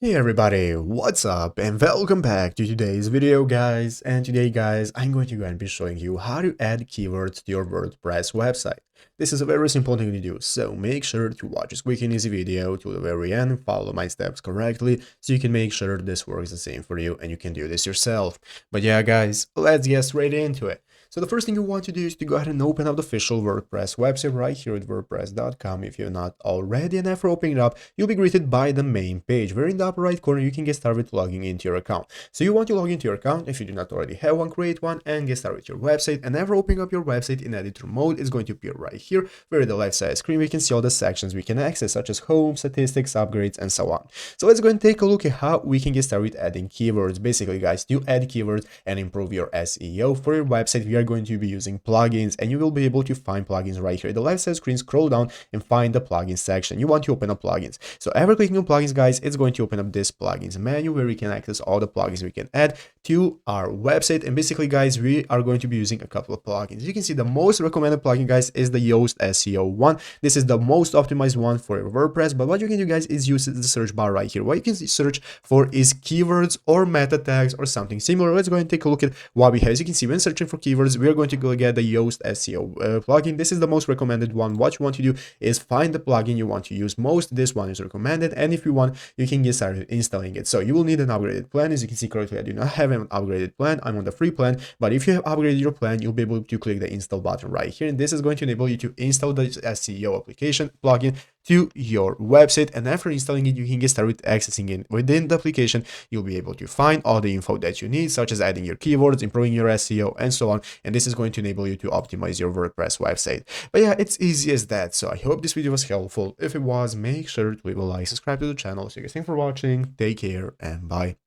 Hey everybody, what's up and welcome back to today's video guys. And today guys, I'm going to go and be showing you how to add keywords to your WordPress website. This is a very simple thing to do, so make sure to watch this quick and easy video to the very end, follow my steps correctly so you can make sure this works the same for you and you can do this yourself. But yeah guys, let's get straight into it. So the first thing you want to do is to go ahead and open up the official WordPress website right here at wordpress.com if you're not already, and after opening it up, you'll be greeted by the main page where in the upper right corner you can get started with logging into your account. So you want to log into your account. If you do not already have one, create one and get started with your website. And after opening up your website in editor mode, it's going to appear right here where at the left side of the screen we can see all the sections we can access, such as home, statistics, upgrades, and so on. So let's go and take a look at how we can get started with adding keywords. Basically guys, to add keywords and improve your SEO for your website, we are going to be using plugins, and you will be able to find plugins right here at the left side of the screen. Scroll down and find the plugins section. You want to open up plugins. So after clicking on plugins guys, it's going to open up this plugins menu where we can access all the plugins we can add to our website. And basically guys, we are going to be using a couple of plugins. You can see the most recommended plugin guys is the Yoast SEO one. This is the most optimized one for your WordPress, but what you can do guys is use the search bar right here. What you can search for is keywords or meta tags or something similar. Let's go and take a look at what we have. As you can see, when searching for keywords, we are going to go get the Yoast SEO plugin. This is the most recommended one. What you want to do is find the plugin you want to use most. This one is recommended, and if you want, you can get started installing it. So you will need an upgraded plan. As you can see correctly, I do not have an upgraded plan. I'm on the free plan, but if you have upgraded your plan, you'll be able to click the install button right here, and this is going to enable you to install the SEO application plugin to your website. And after installing it, you can get started accessing it. Within the application, you'll be able to find all the info that you need, such as adding your keywords, improving your SEO, and so on. And this is going to enable you to optimize your WordPress website. But yeah, it's easy as that. So I hope this video was helpful. If it was, make sure to leave a like, subscribe to the channel. So you guys, thanks for watching, take care, and bye.